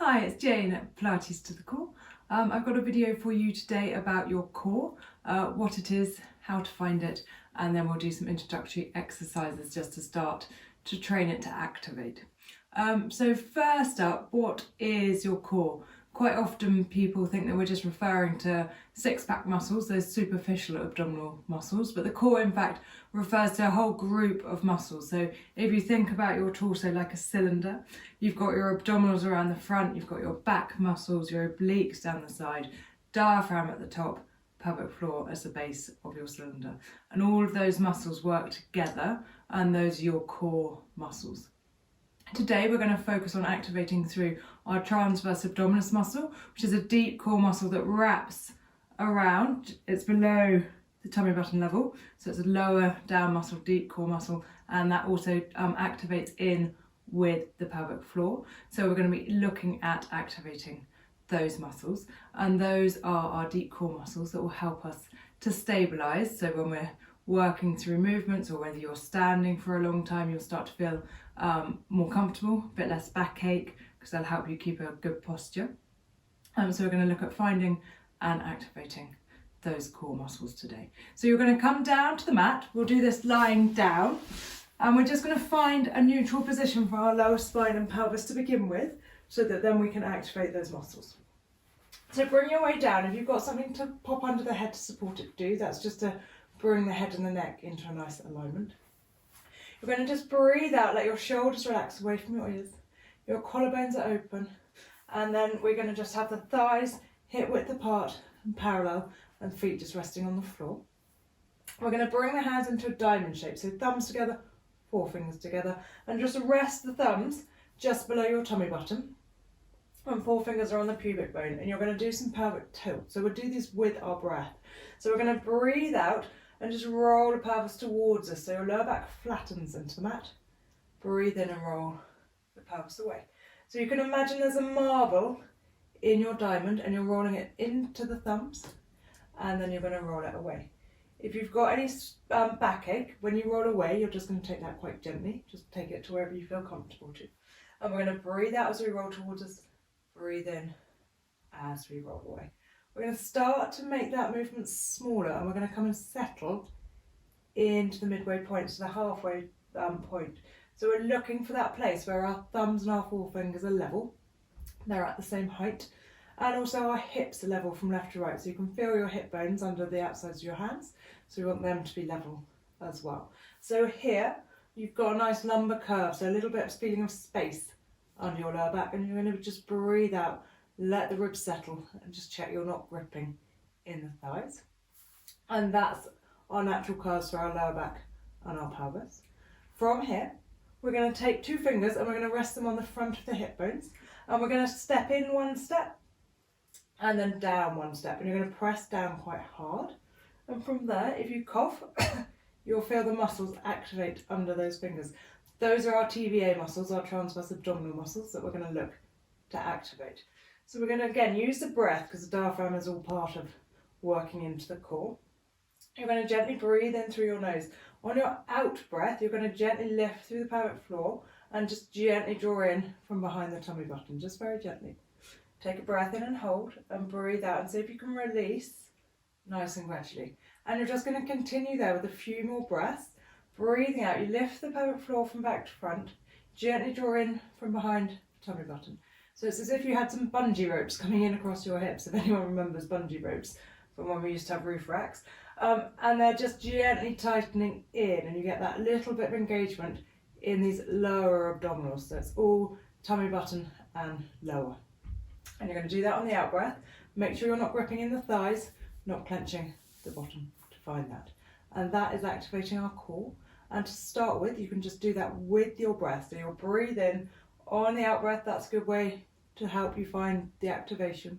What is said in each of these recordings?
Hi, it's Jane at Pilates to the Core. I've got a video for you today about your core, what it is, how to find it, and then we'll do some introductory exercises just to start to train it to activate. So first up, what is your core? Quite often people think that we're just referring to six-pack muscles, those superficial abdominal muscles, but the core in fact refers to a whole group of muscles. So if you think about your torso like a cylinder, you've got your abdominals around the front, you've got your back muscles, your obliques down the side, diaphragm at the top, pelvic floor as the base of your cylinder. And all of those muscles work together, and those are your core muscles. Today we're going to focus on activating through our transverse abdominis muscle, which is a deep core muscle that wraps around. It's below the tummy button level, so it's a lower down muscle, deep core muscle, and that also activates in with the pelvic floor. So we're going to be looking at activating those muscles, and those are our deep core muscles that will help us to stabilize. So when we're working through movements, or whether you're standing for a long time, you'll start to feel more comfortable, a bit less backache, because they'll help you keep a good posture. So we're going to look at finding and activating those core muscles today. So you're going to come down to the mat. We'll do this lying down, and we're just going to find a neutral position for our lower spine and pelvis to begin with, so that then we can activate those muscles. So bring your way down. If you've got something to pop under the head to support it, do. That's just to bring the head and the neck into a nice alignment. You're going to just breathe out, let your shoulders relax away from your ears. Your collarbones are open, and then we're going to just have the thighs hip width apart and parallel, and feet just resting on the floor. We're going to bring the hands into a diamond shape, so thumbs together, forefingers together, and just rest the thumbs just below your tummy button, and forefingers are on the pubic bone, and you're going to do some pelvic tilt. So we'll do this with our breath. So we're going to breathe out and just roll the pelvis towards us, so your lower back flattens into the mat. Breathe in and roll the pelvis away. So you can imagine there's a marble in your diamond, and you're rolling it into the thumbs, and then you're going to roll it away. If you've got any backache, when you roll away, you're just going to take that quite gently. Just take it to wherever you feel comfortable to. And we're going to breathe out as we roll towards us, breathe in as we roll away. We're going to start to make that movement smaller, and we're going to come and settle into the midway point, so the halfway point. So we're looking for that place where our thumbs and our forefingers are level. They're at the same height, and also our hips are level from left to right, so you can feel your hip bones under the outsides of your hands, so we want them to be level as well. So here you've got a nice lumbar curve, so a little bit of feeling of space under your lower back, and you're going to just breathe out, let the ribs settle, and just check you're not gripping in the thighs. And that's our natural curves for our lower back and our pelvis. From here, we're going to take two fingers and we're going to rest them on the front of the hip bones, and we're going to step in one step and then down one step, and you're going to press down quite hard. And from there, if you cough, you'll feel the muscles activate under those fingers. Those are our TVA muscles, our transverse abdominal muscles, that we're going to look to activate. So we're going to again use the breath, because the diaphragm is all part of working into the core. You're going to gently breathe in through your nose. On your out breath, you're going to gently lift through the pelvic floor and just gently draw in from behind the tummy button, just very gently. Take a breath in and hold, and breathe out, and see if you can release nice and gradually. And you're just going to continue there with a few more breaths. Breathing out, you lift the pelvic floor from back to front, gently draw in from behind the tummy button. So it's as if you had some bungee ropes coming in across your hips, if anyone remembers bungee ropes from when we used to have roof racks. And they're just gently tightening in, and you get that little bit of engagement in these lower abdominals. So it's all tummy button and lower. And you're going to do that on the out breath. Make sure you're not gripping in the thighs, not clenching the bottom to find that. And that is activating our core. And to start with, you can just do that with your breath. So you'll breathe in on the out breath. That's a good way to help you find the activation.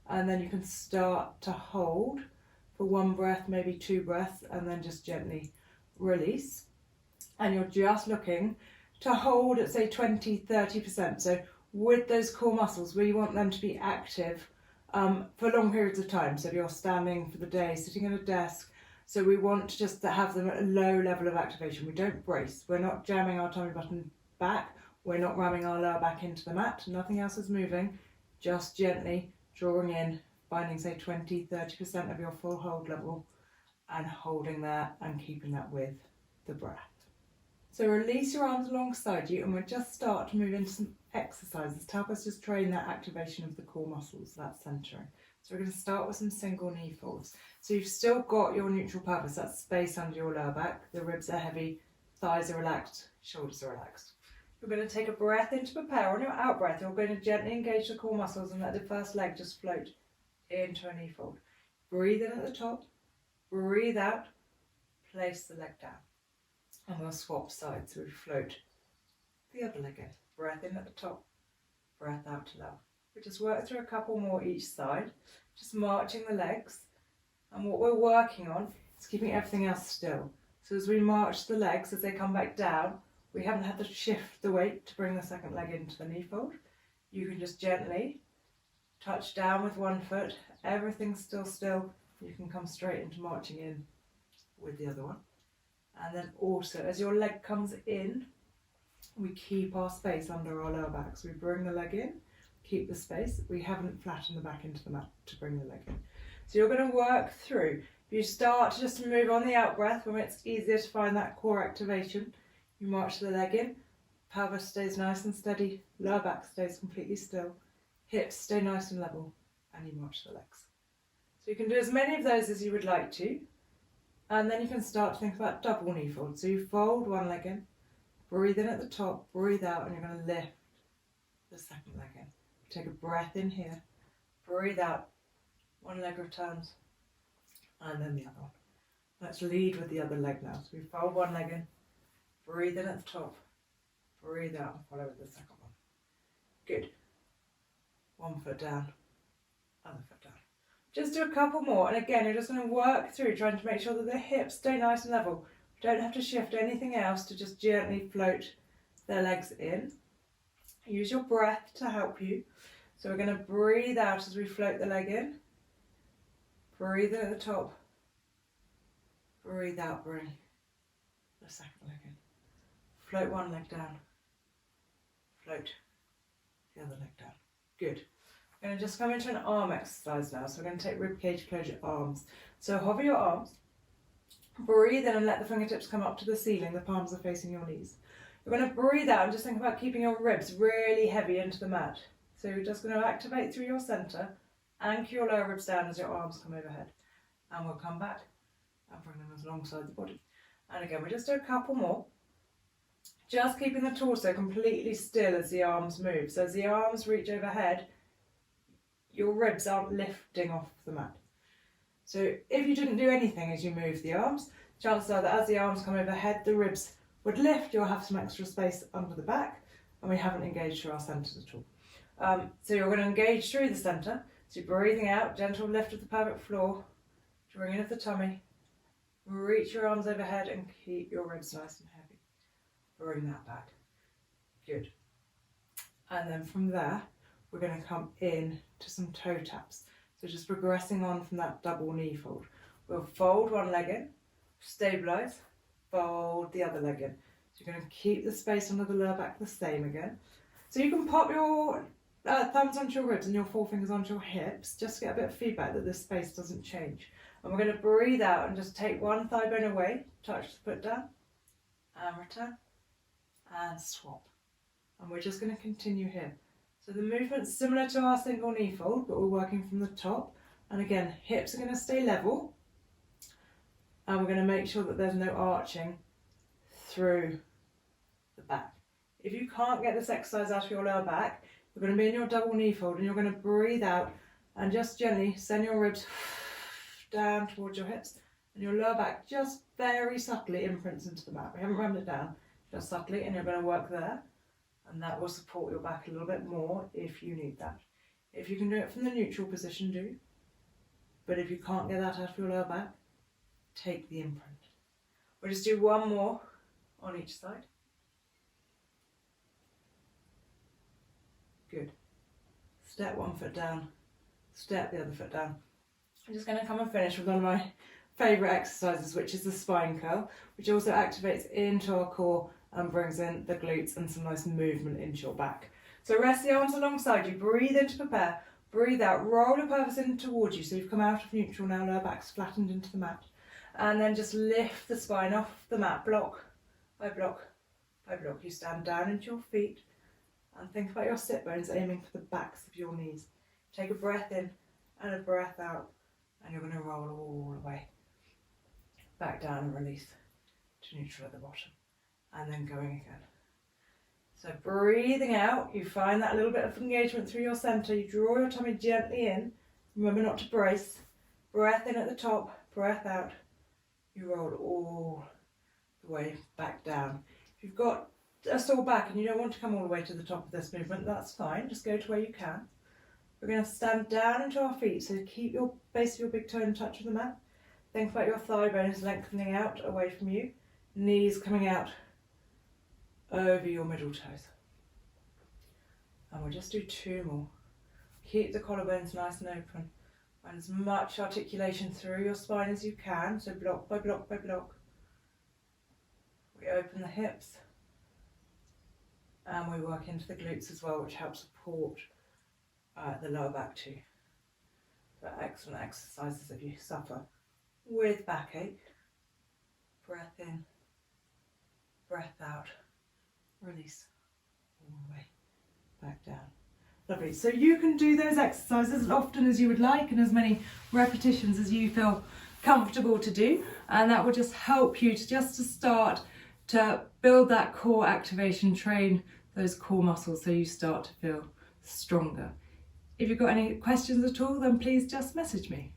And then you can start to hold for one breath, maybe two breaths, and then just gently release. And you're just looking to hold at say 20-30%. So with those core muscles, we want them to be active for long periods of time. So if you're standing for the day, sitting at a desk, so we want just to have them at a low level of activation. We don't brace. We're not jamming our tummy button back We're not ramming our lower back into the mat, nothing else is moving, just gently drawing in, finding say 20-30% of your full hold level and holding there and keeping that with the breath. So release your arms alongside you and we'll just start to move into some exercises to help us just train that activation of the core muscles, that centering. So we're going to start with some single knee folds. So you've still got your neutral pelvis, that space under your lower back, the ribs are heavy, thighs are relaxed, shoulders are relaxed. You're going to take a breath in to prepare. On your out breath, you're going to gently engage the core muscles and let the first leg just float into a knee fold. Breathe in at the top, breathe out, place the leg down. And we'll swap sides, so we float the other leg in. Breath in at the top, breath out to lower. We just work through a couple more each side, just marching the legs. And what we're working on is keeping everything else still. So as we march the legs, as they come back down, we haven't had to shift the weight to bring the second leg into the knee fold. You can just gently touch down with one foot, everything's still still. You can come straight into marching in with the other one. And then also, as your leg comes in, we keep our space under our lower back. So we bring the leg in, keep the space. We haven't flattened the back into the mat to bring the leg in. So you're going to work through. If you start to just move on the out breath, when it's easier to find that core activation, you march the leg in, pelvis stays nice and steady, lower back stays completely still, hips stay nice and level, and you march the legs. So you can do as many of those as you would like to, and then you can start to think about double knee fold. So you fold one leg in, breathe in at the top, breathe out, and you're going to lift the second leg in. Take a breath in here, breathe out, one leg returns, and then the other one. Let's lead with the other leg now. So we fold one leg in, breathe in at the top, breathe out, and follow with the second one. Good. One foot down, other foot down. Just do a couple more, and again, you're just going to work through trying to make sure that the hips stay nice and level. You don't have to shift anything else to just gently float their legs in. Use your breath to help you. So we're going to breathe out as we float the leg in. Breathe in at the top. Breathe out, bring the second leg in. Float one leg down. Float the other leg down. Good. We're going to just come into an arm exercise now. So we're going to take rib cage, close your arms. So hover your arms. Breathe in and let the fingertips come up to the ceiling. The palms are facing your knees. You're going to breathe out and just think about keeping your ribs really heavy into the mat. So you're just going to activate through your centre, anchor your lower ribs down as your arms come overhead. And we'll come back and bring them alongside the body. And again, we'll just do a couple more. Just keeping the torso completely still as the arms move. So as the arms reach overhead, your ribs aren't lifting off the mat. So if you didn't do anything as you move the arms, chances are that as the arms come overhead, the ribs would lift. You'll have some extra space under the back, and we haven't engaged through our centres at all. So you're going to engage through the centre. So you're breathing out, gentle lift of the pelvic floor, drawing in of the tummy. Reach your arms overhead and keep your ribs nice and heavy. Bring that back. Good. And then from there, we're going to come in to some toe taps. So just progressing on from that double knee fold. We'll fold one leg in, stabilise, fold the other leg in. So you're going to keep the space under the lower back the same again. So you can pop your thumbs onto your ribs and your forefingers onto your hips, just to get a bit of feedback that this space doesn't change. And we're going to breathe out and just take one thigh bone away, touch the foot down, and return, and swap. And we're just going to continue here. So the movement's similar to our single knee fold, but we're working from the top. And again, hips are going to stay level. And we're going to make sure that there's no arching through the back. If you can't get this exercise out of your lower back, you're going to be in your double knee fold and you're going to breathe out and just gently send your ribs down towards your hips. And your lower back just very subtly imprints into the mat. We haven't rammed it down, just subtly, and you're going to work there. And that will support your back a little bit more if you need that. If you can do it from the neutral position, do. But if you can't get that out of your lower back, take the imprint. We'll just do one more on each side. Good. Step one foot down, step the other foot down. I'm just going to come and finish with one of my favourite exercises, which is the spine curl, which also activates into our core and brings in the glutes and some nice movement into your back. So rest the arms alongside you, breathe in to prepare, breathe out, roll your pelvis in towards you. So you've come out of neutral now, lower back's flattened into the mat. And then just lift the spine off the mat, block by block by block. You stand down into your feet and think about your sit bones aiming for the backs of your knees. Take a breath in and a breath out, and you're going to roll all the way back down and release to neutral at the bottom, and then going again. So breathing out, you find that little bit of engagement through your centre. You draw your tummy gently in. Remember not to brace. Breath in at the top, breath out. You roll all the way back down. If you've got a sore back and you don't want to come all the way to the top of this movement, that's fine. Just go to where you can. We're going to stand down into our feet, so keep your base of your big toe in touch with the mat. Think about your thigh bones lengthening out away from you. Knees coming out over your middle toes. And we'll just do 2 more. Keep the collarbones nice and open. And as much articulation through your spine as you can, so block by block by block. We open the hips and we work into the glutes as well, which helps support the lower back too. So excellent exercises if you suffer with backache. Breath in, breath out, release all the way back down. Lovely. So you can do those exercises as often as you would like and as many repetitions as you feel comfortable to do, and that will just help you to start to build that core activation, train those core muscles so you start to feel stronger. If you've got any questions at all, then please just message me.